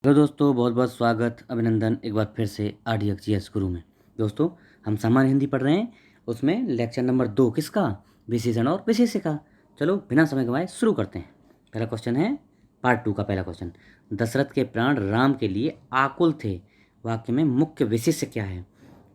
Hello दोस्तों, बहुत बहुत स्वागत अभिनंदन एक बार फिर से RDXGS गुरु में। दोस्तों, हम सामान्य हिंदी पढ़ रहे हैं, उसमें लेक्चर नंबर 2 किसका? विशेषण और विशेष्य का। चलो बिना समय गंवाए शुरू करते हैं। पहला क्वेश्चन है पार्ट 2 का पहला क्वेश्चन। दशरथ के प्राण राम के लिए आकुल थे, वाक्य में मुख्य विशेष्य क्या है?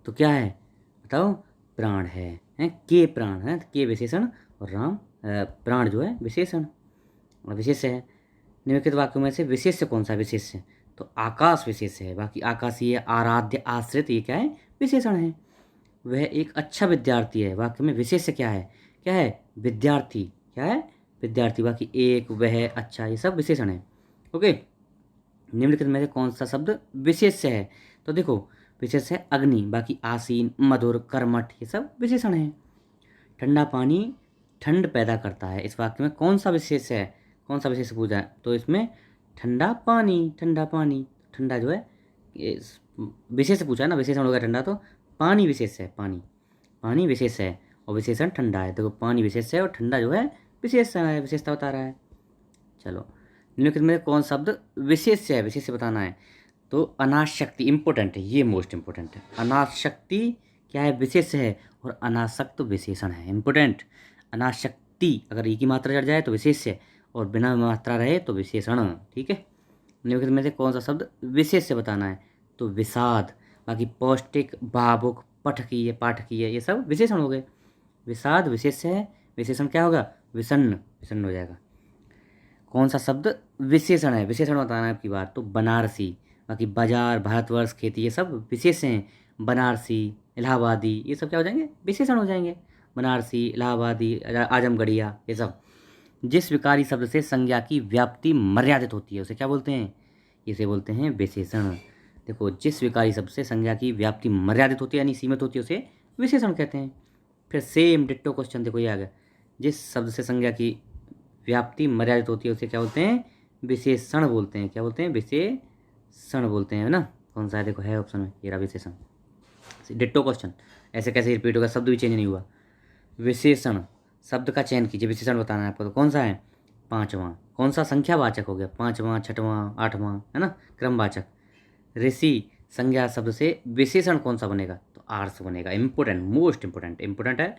तो क्या है बताओ? प्राण है के प्राण है, के विशेषण, और राम प्राण जो है विशेषण और विशेष्य है। निम्नलिखित वाक्यों में से विशेष्य कौन सा विशेष्य? तो आकाश विशेष्य है। बाकी आकाशीय, आराध्य, आश्रित, ये क्या है? विशेषण है। वह एक अच्छा विद्यार्थी है, वाक्य में विशेष्य क्या है? क्या है? विद्यार्थी। क्या है? विद्यार्थी। बाकी एक, वह, अच्छा, ये सब विशेषण है। ओके। निम्नलिखित में से कौन सा शब्द विशेष्य है? तो देखो, विशेष्य है अग्नि, बाकी आसीन, मधुर, कर्मठ, ये सब विशेषण है। ठंडा पानी ठंड पैदा करता है, इस वाक्य में कौन सा विशेष है? कौन सा विशेष पूछा है? तो इसमें ठंडा पानी, ठंडा पानी, ठंडा जो है विशेष पूछा है ना, विशेषण हो गया ठंडा, तो पानी विशेष है। पानी, पानी विशेष है और विशेषण ठंडा है। देखो, पानी विशेष है और ठंडा जो है विशेषण है, विशेषता बता रहा है। चलो, निम्नलिखित में कौन शब्द विशेष है? विशेष बताना है। तो अनाशक्ति इंपॉर्टेंट है, ये मोस्ट इंपॉर्टेंट है। अनाशक्ति क्या है? विशेष है, और अनासक्त विशेषण है। इंपॉर्टेंट। अनाशक्ति अगर ई की मात्रा चढ़ जाए तो विशेष है, और बिना मात्रा रहे तो विशेषण। ठीक है। निम्नलिखित में से कौन सा शब्द विशेष बताना है? तो विषाद। बाकी पौष्टिक, भावुक, पठकीय, पाठकीय, ये सब विशेषण हो गए। विषाद विशेष है, विशेषण क्या होगा? विषण्ण, विषण्ण हो जाएगा। कौन सा शब्द विशेषण है? विशेषण बताना है आपकी बात, तो बनारसी। बाकी बाजार, भारतवर्ष, खेती, ये सब विशेष हैं। बनारसी, इलाहाबादी, ये सब क्या हो जाएंगे? विशेषण हो जाएंगे। बनारसी, इलाहाबादी, आजमगढ़िया, ये सब। जिस विकारी शब्द से संज्ञा की व्याप्ति मर्यादित होती है उसे क्या बोलते हैं? इसे बोलते हैं विशेषण। देखो, जिस विकारी शब्द से संज्ञा की व्याप्ति मर्यादित होती है यानी सीमित होती है उसे विशेषण कहते हैं। फिर सेम डिट्टो क्वेश्चन देखो, ये आ गया। जिस शब्द से संज्ञा की व्याप्ति मर्यादित होती है उसे क्या बोलते हैं? विशेषण बोलते हैं। क्या बोलते हैं? विशेषण बोलते हैं ना। कौन सा है? देखो, है ऑप्शन में, ये रहा विशेषण। डिट्टो क्वेश्चन, ऐसे कैसे रिपीट होगा? शब्द भी चेंज नहीं हुआ। विशेषण शब्द का चयन कीजिए, विशेषण बताना है आपको। तो कौन सा है? पांचवां। कौन सा संख्यावाचक हो गया? पांचवां, छठवां, आठवां, है ना, क्रमवाचक। ऋषि संज्ञा शब्द से विशेषण कौन सा बनेगा? तो आर्स बनेगा। इंपोर्टेंट, मोस्ट इंपोर्टेंट, इंपोर्टेंट है।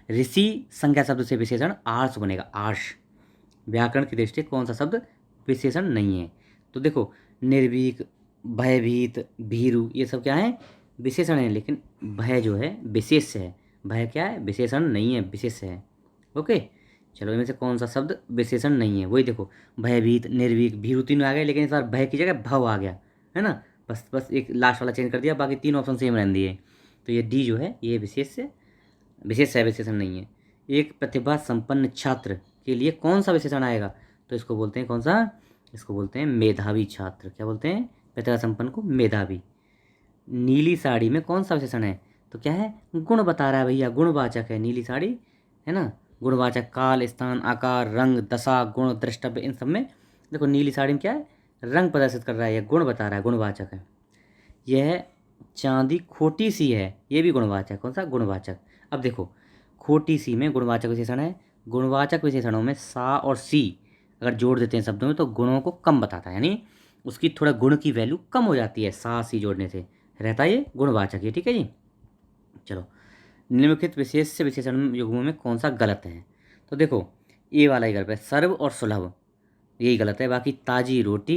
ऋषि संज्ञा शब्द से विशेषण आर्स बनेगा, आर्ष। व्याकरण की दृष्टि कौन सा शब्द विशेषण नहीं है? तो देखो, निर्भीक, भयभीत, भीरु, ये सब क्या है? विशेषण है, लेकिन भय जो है विशेष है। भय क्या है? विशेषण नहीं है, विशेष है। ओके। चलो, इनमें से कौन सा शब्द विशेषण नहीं है? वही देखो, भयभीत, निर्भीक, भीरु, तीनों आ गए, लेकिन इस बार भय की जगह भव आ गया, है ना। बस बस एक लास्ट वाला चेंज कर दिया, बाकी तीन ऑप्शन सेम रहने दिए। तो ये डी जो है ये विशेष है, विशेषण नहीं है। एक प्रतिभा संपन्न छात्र के लिए कौन सा विशेषण आएगा? तो इसको बोलते हैं कौन सा? इसको बोलते हैं मेधावी छात्र। क्या बोलते हैं? प्रतिभा संपन्न को मेधावी। नीली साड़ी में कौन सा विशेषण है? तो क्या है? गुण बता रहा है भैया, गुणवाचक है नीली साड़ी, है ना। गुणवाचक काल, स्थान, आकार, रंग, दशा, गुण, द्रष्टव्य, इन सब में देखो नीली साड़ी में क्या है? रंग प्रदर्शित कर रहा है, यह गुण बता रहा है, गुणवाचक है। यह चांदी खोटी सी है, ये भी गुणवाचक। कौन सा? गुणवाचक। अब देखो, खोटी सी में गुणवाचक विशेषण है। गुणवाचक विशेषणों में सा और सी अगर जोड़ देते हैं शब्दों में तो गुणों को कम बताता है, यानी उसकी थोड़ा गुण की वैल्यू कम हो जाती है सा सी जोड़ने से, रहता है ये गुणवाचक है। ठीक है जी। चलो, निम्नलिखित विशेष से विशेषण युग्मों में कौन सा गलत है? तो देखो, ए वाला ही गलत है, सर्व और सुलभ, यही गलत है। बाकी ताजी रोटी,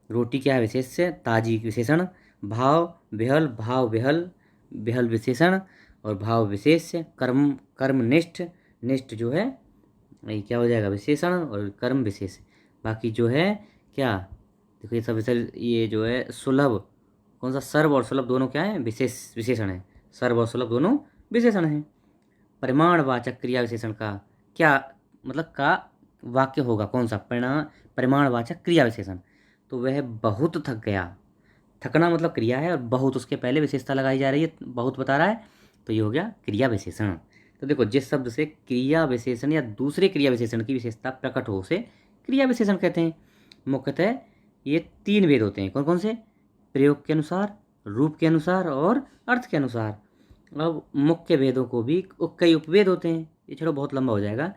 रोटी क्या है? विशेष से, ताजी विशेषण। भाव विहल, भाव विहल, विहल विशेषण, और भाव विशेष। कर्म, कर्मनिष्ठ, निष्ठ जो है ये क्या हो जाएगा? विशेषण, और कर्म विशेष। बाकी जो है क्या, देखो ये सब ये जो है सुलभ, कौन सा? सर्व और सुलभ दोनों क्या है? विशेषण है। सर्व और सुलभ दोनों विशेषण हैं। परिमाणवाचक क्रिया विशेषण का क्या मतलब का वाक्य होगा? कौन सा? परिमाणवाचक क्रिया विशेषण। तो वह बहुत थक गया। थकना मतलब क्रिया है, और बहुत उसके पहले विशेषता लगाई जा रही है, बहुत बता रहा है, तो ये हो गया क्रिया विशेषण। तो देखो, जिस शब्द से क्रिया विशेषण या दूसरे क्रिया विशेषण की विशेषता प्रकट हो उसे क्रिया विशेषण कहते हैं। मुख्यतः ये तीन भेद होते हैं। कौन कौन से? प्रयोग के अनुसार, रूप के अनुसार, और अर्थ के अनुसार। अब मुख्य भेदों को भी कई उपभेद होते हैं, ये चलो बहुत लंबा हो जाएगा।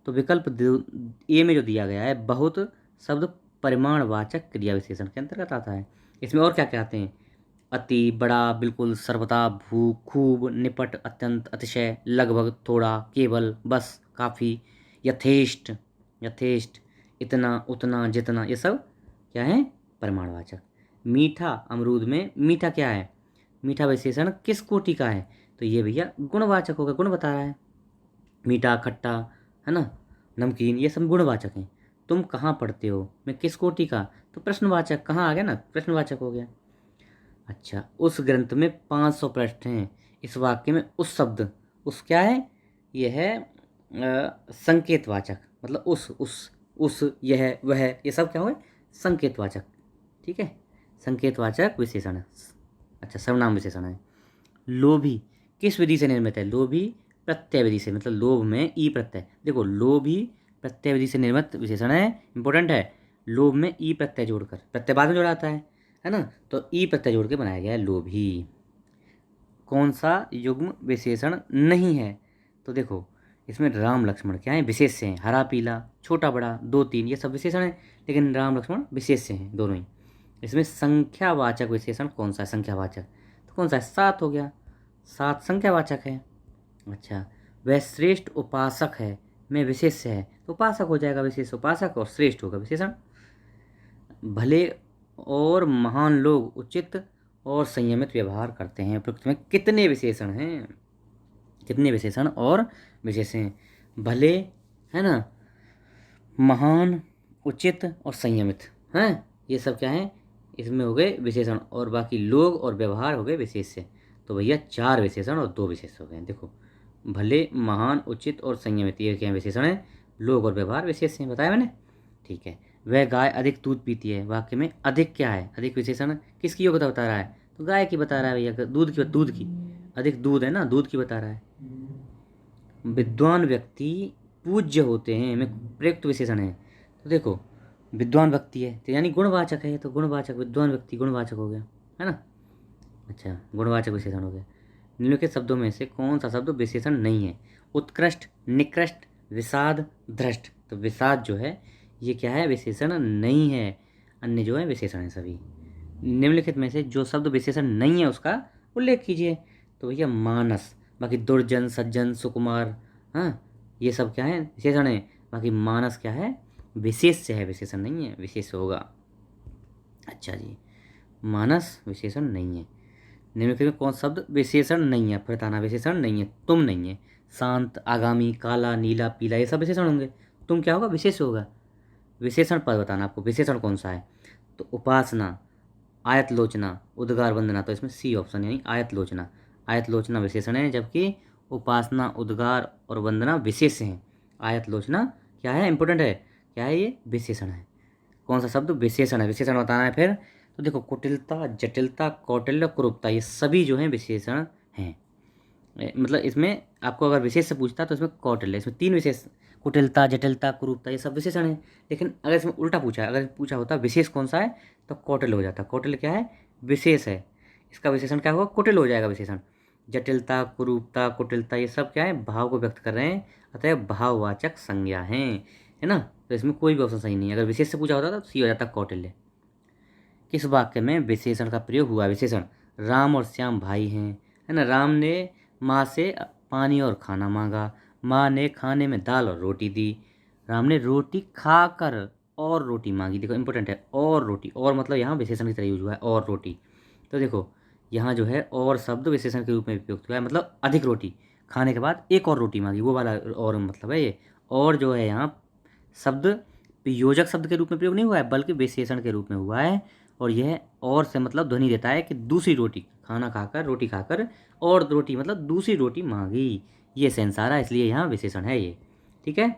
तो विकल्प ए में जो दिया गया है, बहुत शब्द परिमाणवाचक क्रिया विशेषण के अंतर्गत आता है। इसमें और क्या क्या आते हैं? अति, बड़ा, बिल्कुल, सर्वथा, भूख, खूब, निपट, अत्यंत, अतिशय, लगभग, थोड़ा, केवल, बस, काफ़ी, यथेष्ट, यथेष्ट, इतना, उतना, जितना, ये सब क्या है? परिमाणवाचक। मीठा, अमरूद में मीठा क्या है? मीठा विशेषण किस कोटि का है? तो ये भैया गुणवाचक होगा, गुण बता रहा है। मीठा, खट्टा, है ना, नमकीन, ये सब गुणवाचक हैं। तुम कहाँ पढ़ते हो? मैं किस कोटि का? तो प्रश्नवाचक, कहाँ आ गया ना, प्रश्नवाचक हो गया। अच्छा, उस ग्रंथ में 500 पृष्ठ हैं। इस वाक्य में उस शब्द, उस क्या है? यह है संकेतवाचक, मतलब उस, यह, वह, ये सब क्या हुए? संकेतवाचक। ठीक है, संकेतवाचक विशेषण है। अच्छा, सर्वनाम विशेषण है। लोभी किस विधि से निर्मित है? लोभी प्रत्यय विधि से, मतलब लोभ में ई प्रत्यय। देखो, लोभी प्रत्यय विधि से निर्मित विशेषण है, इंपॉर्टेंट है। लोभ में ई प्रत्यय जोड़कर, प्रत्यय बाद में जोड़ा आता है ना, तो ई प्रत्यय जोड़ के बनाया गया है लोभी। कौन सा युग्म विशेषण नहीं है? तो देखो, इसमें राम लक्ष्मण क्या है? विशेष्य हैं। हरा पीला, छोटा बड़ा, दो तीन, ये सब विशेषण है, लेकिन राम लक्ष्मण विशेष्य हैं दोनों ही। इसमें संख्यावाचक विशेषण कौन सा है? संख्यावाचक तो कौन सा है? 7 हो गया, 7 संख्यावाचक है। अच्छा, वह श्रेष्ठ उपासक है, में विशेष्य है, तो उपासक हो जाएगा विशेष, उपासक, और श्रेष्ठ होगा विशेषण। भले और महान लोग उचित और संयमित व्यवहार करते हैं। प्रकृति में कितने विशेषण हैं? कितने विशेषण और विशेषण हैं? भले, है ना, महान, उचित और संयमित हैं, ये सब क्या है? इसमें हो गए विशेषण, और बाकी लोग और व्यवहार हो गए विशेष्य। तो भैया 4 विशेषण और 2 विशेष हो गए। देखो, भले, महान, उचित और संयमित, ये क्या विशेषण है? लोग और व्यवहार विशेष हैं, बताया मैंने। ठीक है, वह गाय अधिक दूध पीती है। वाक्य में अधिक क्या है? अधिक विशेषण किसकी योग्यता बता रहा है? तो गाय की बता रहा है भैया, दूध की अधिक दूध है ना, दूध की बता रहा है। विद्वान व्यक्ति पूज्य होते हैं, में प्रयुक्त विशेषण है। तो देखो, विद्वान व्यक्ति है तो यानी गुणवाचक है, तो गुणवाचक, विद्वान व्यक्ति गुणवाचक हो गया, है ना। अच्छा, गुणवाचक विशेषण हो गया। निम्नलिखित शब्दों में से कौन सा शब्द विशेषण नहीं है? उत्कृष्ट, निकृष्ट, विषाद, धृष्ट। तो विषाद जो है ये क्या है? विशेषण नहीं है। अन्य जो है विशेषण है सभी। निम्नलिखित में से जो शब्द विशेषण नहीं है उसका उल्लेख कीजिए। तो भैया मानस, बाकी दुर्जन, सज्जन, सुकुमार, हाँ, ये सब क्या है? विशेषण है। बाकी मानस क्या है? विशेष्य है, विशेषण नहीं है, विशेष होगा। अच्छा जी, मानस विशेषण नहीं है। निम्नलिखित में कौन शब्द विशेषण नहीं है? प्रताना विशेषण नहीं है। तुम नहीं है। शांत, आगामी, काला, नीला, पीला, ये सब विशेषण होंगे। तुम क्या होगा? विशेष होगा। विशेषण पद बताना आपको, विशेषण कौन सा है? तो उपासना, आयतलोचना, उद्गार, वंदना। तो इसमें सी ऑप्शन, यानी आयतलोचना। आयतलोचना विशेषण है, जबकि उपासना, उद्गार और वंदना विशेष हैं। आयतलोचना क्या है? इंपॉर्टेंट है। क्या है ये? विशेषण है। कौन सा शब्द विशेषण है? विशेषण बताना है फिर। तो देखो, कुटिलता, जटिलता, कौटिल्य, कुरूपता, ये सभी जो हैं विशेषण हैं। मतलब इसमें आपको अगर विशेष से पूछता तो इसमें कौटिल्य, इसमें 3 विशेष, कुटिलता, जटिलता, कुरूपता, ये सब विशेषण है। लेकिन अगर इसमें उल्टा पूछा है, अगर पूछा होता विशेष कौन सा है, तो कौटिल्य हो जाता। कौटिल्य क्या है? विशेष है। इसका विशेषण क्या होगा? कुटिल हो जाएगा विशेषण। जटिलता, कुरूपता, कुटिलता, ये सब क्या है? भाव को व्यक्त कर रहे हैं, अतः भाववाचक संज्ञा है ना। तो इसमें कोई भी ऑप्शन सही नहीं है। अगर विशेष से पूछा होता तो सी हो जाता, कौटिल्य। किस वाक्य में विशेषण का प्रयोग हुआ? विशेषण, राम और श्याम भाई हैं, है ना। राम ने माँ से पानी और खाना मांगा, माँ ने खाने में दाल और रोटी दी। राम ने रोटी खाकर और रोटी मांगी। देखो, इंपॉर्टेंट है, और रोटी, और मतलब यहाँ विशेषण की तरह यूज हुआ है, और रोटी। तो देखो, यहाँ जो है और शब्द विशेषण के रूप में प्रयुक्त हुआ है, मतलब अधिक रोटी खाने के बाद एक और रोटी मांगी, वो वाला और मतलब है ये। और जो है यहाँ शब्द योजक शब्द के रूप में प्रयोग नहीं हुआ है, बल्कि विशेषण के रूप में हुआ है। और यह और से मतलब ध्वनि देता है कि दूसरी रोटी, खाना खाकर, रोटी खाकर, और रोटी मतलब दूसरी रोटी मांगी, ये सेंस आ रहा है, इसलिए यहाँ विशेषण है ये। ठीक है,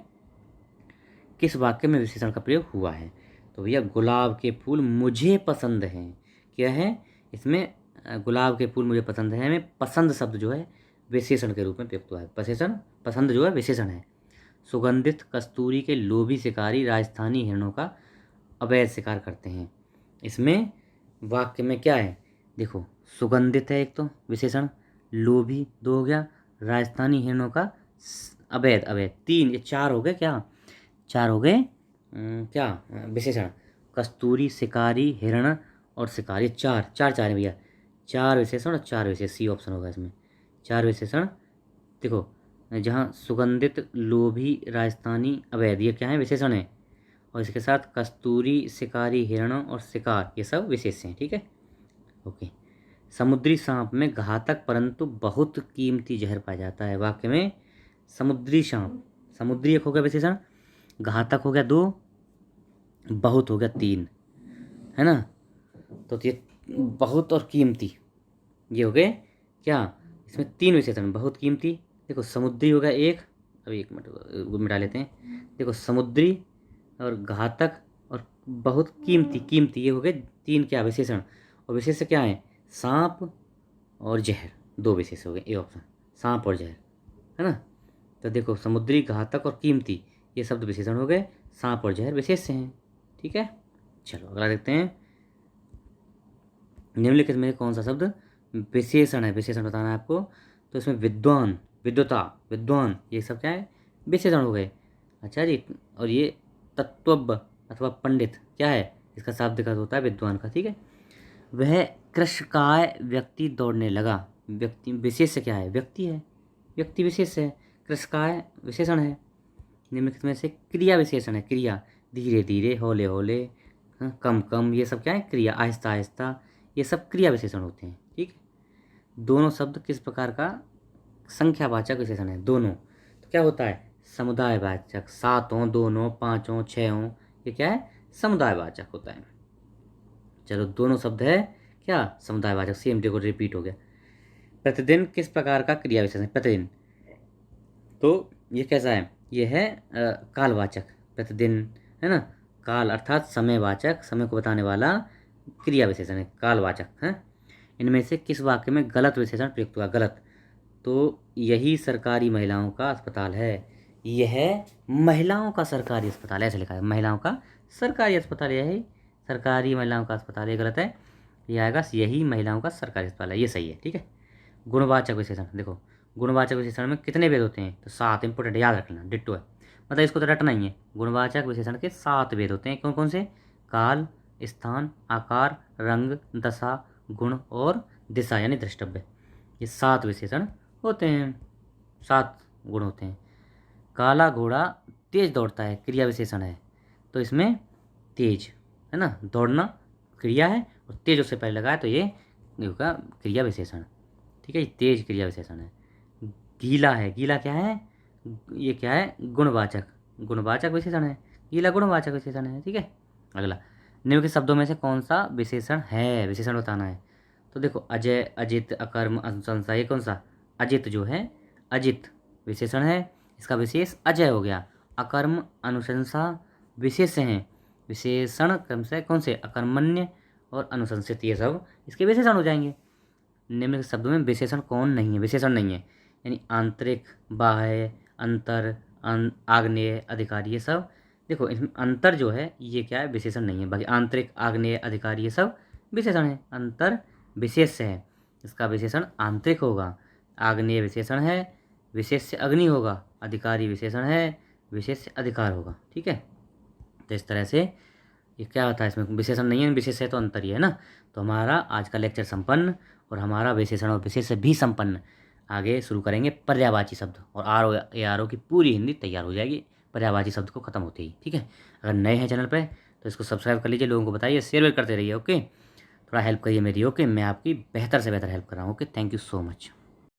किस वाक्य में विशेषण का प्रयोग हुआ है? तो भैया, गुलाब के फूल मुझे पसंद हैं। क्या है इसमें? गुलाब के फूल मुझे पसंद है में पसंद शब्द जो है विशेषण के रूप में प्रयुक्त हुआ है। विशेषण, पसंद जो है विशेषण है। सुगंधित कस्तूरी के लोभी शिकारी राजस्थानी हिरणों का अवैध शिकार करते हैं। इसमें वाक्य में क्या है? देखो, सुगंधित है एक तो विशेषण, लोभी 2 हो गया, राजस्थानी हिरणों का अवैध, अवैध 3, ये 4 हो गए क्या? 4 हो गए क्या विशेषण। कस्तूरी, शिकारी, हिरण और शिकार, ये चार चार चार हैं भैया। चार विशेषण और चार विशेष, सी ऑप्शन होगा इसमें। चार विशेषण देखो, जहाँ सुगंधित, लोभी, राजस्थानी, अवैध, ये क्या है, विशेषण है। और इसके साथ कस्तूरी, शिकारी, हिरण और शिकार, ये सब विशेष हैं। ठीक है, ओके। समुद्री सांप में घातक परंतु बहुत कीमती जहर पाया जाता है। वाक्य में समुद्री सांप, समुद्री एक हो गया विशेषण, घातक हो गया दो, बहुत हो गया तीन, है ना। तो ये बहुत और कीमती, ये हो गए क्या, इसमें तीन विशेषण, बहुत कीमती। देखो समुद्री हो गया एक, अभी एक मिनट मिटा लेते हैं। देखो समुद्री और घातक और बहुत कीमती, कीमती, ये हो गए तीन क्या विशेषण। और विशेष क्या है, सांप और जहर, दो विशेष हो गए, ए ऑप्शन, सांप और जहर, है ना। तो देखो समुद्री, घातक और कीमती, ये शब्द विशेषण हो गए, सांप और जहर विशेष हैं। ठीक है, चलो अगला देखते हैं। निम्नलिखित में कौन सा शब्द विशेषण है, विशेषण बताना है आपको। तो इसमें विद्वान, विद्वता, विद्वान, ये सब क्या है, विशेषण हो गए। अच्छा जी, और ये तत्वज्ञ अथवा पंडित क्या है, इसका शाब्दिक अर्थ होता है विद्वान का। ठीक है, वह कृशकाय व्यक्ति दौड़ने लगा, व्यक्ति विशेष से क्या है, व्यक्ति है, व्यक्ति विशेष है, कृशकाय विशेषण है। निम्नलिखित में से क्रिया विशेषण है, क्रिया, धीरे धीरे, हौले हौले, हाँ, कम कम, ये सब क्या है, क्रिया, आहिस्ता आहिस्ता, ये सब क्रिया विशेषण होते हैं। ठीक है, दोनों शब्द किस प्रकार का संख्यावाचक विशेषण है, दोनों। तो क्या होता है, समुदायवाचक, सातों, दोनों, पाँचों, छहों, ये क्या है, समुदायवाचक होता है। चलो दोनों शब्द है क्या, समुदायवाचक, सेम देखो रिपीट हो गया। प्रतिदिन किस प्रकार का क्रिया विशेषण है, प्रतिदिन, तो ये कैसा है, ये है कालवाचक, प्रतिदिन, है ना। काल अर्थात समयवाचक, समय को बताने वाला क्रिया विशेषण है, कालवाचक है। इनमें से किस वाक्य में गलत विशेषण प्रयुक्त हुआ, गलत, तो यही सरकारी महिलाओं का अस्पताल है, यह महिलाओं का सरकारी अस्पताल है, ऐसे लिखा है, महिलाओं का सरकारी अस्पताल, यही सरकारी महिलाओं का अस्पताल, ये गलत है, ये आएगा यही महिलाओं का सरकारी अस्पताल है, ये सही है। ठीक है, गुणवाचक विशेषण, देखो गुणवाचक विशेषण में कितने भेद होते हैं, तो सात, इंपोर्टेंट, याद रखना, डिट्टो है, मतलब इसको तो रटना ही है। गुणवाचक विशेषण के सात भेद होते हैं, कौन कौन से, काल, स्थान, आकार, रंग, दशा, गुण और दिशा यानी द्रष्टव्य, ये सात विशेषण होते हैं, सात गुण होते हैं। काला घोड़ा तेज दौड़ता है, क्रिया विशेषण है, तो इसमें तेज, है ना, दौड़ना क्रिया है और तेज उससे पहले लगाया, तो ये होगा क्रिया विशेषण। ठीक है, ये तेज क्रिया विशेषण है। गीला है, गीला क्या है, ये क्या है, गुणवाचक, गुणवाचक विशेषण है, गीला गुणवाचक विशेषण है। ठीक है, अगला, निम्न के शब्दों में से कौन सा विशेषण है, विशेषण बताना है। तो देखो अजय, अजित, अकर्म, अनुशंसा, ये कौन सा, अजित जो है, अजित विशेषण है, इसका विशेष अजय हो गया। अकर्म, अनुशंसा विशेष हैं, विशेषण क्रम से कौन से, अकर्मण्य और अनुशंसित, ये सब इसके विशेषण हो जाएंगे। निम्न शब्दों में विशेषण कौन नहीं है, विशेषण नहीं है, यानी आंतरिक, बाह्य, अंतर, आग्नेय, अधिकारी, ये सब। देखो इसमें अंतर जो है ये क्या है, विशेषण नहीं है, बाकी आंतरिक, आग्नेय, अधिकारी, ये सब विशेषण है। अंतर विशेष है, इसका विशेषण आंतरिक होगा। आग्नेय विशेषण है, विशेष से अग्नि होगा। अधिकारी विशेषण है, विशेष से अधिकार होगा। ठीक है, तो इस तरह से ये क्या होता है, इसमें विशेषण नहीं है, विशेष है तो अंतर ही है ना। तो हमारा आज का लेक्चर संपन्न, और हमारा विशेषण और विशेष से भी संपन्न। आगे शुरू करेंगे पर्यायवाची शब्द, और RO की पूरी हिंदी तैयार हो जाएगी पर्यायवाची शब्द को खत्म होते ही। ठीक है, अगर नए हैं चैनल पर तो इसको सब्सक्राइब कर लीजिए, लोगों को बताइए, शेयर करते रहिए। ओके, थोड़ा हेल्प करिए मेरी। ओके, मैं आपकी बेहतर से बेहतर हेल्प कर रहा हूँ। Okay, thank you so much.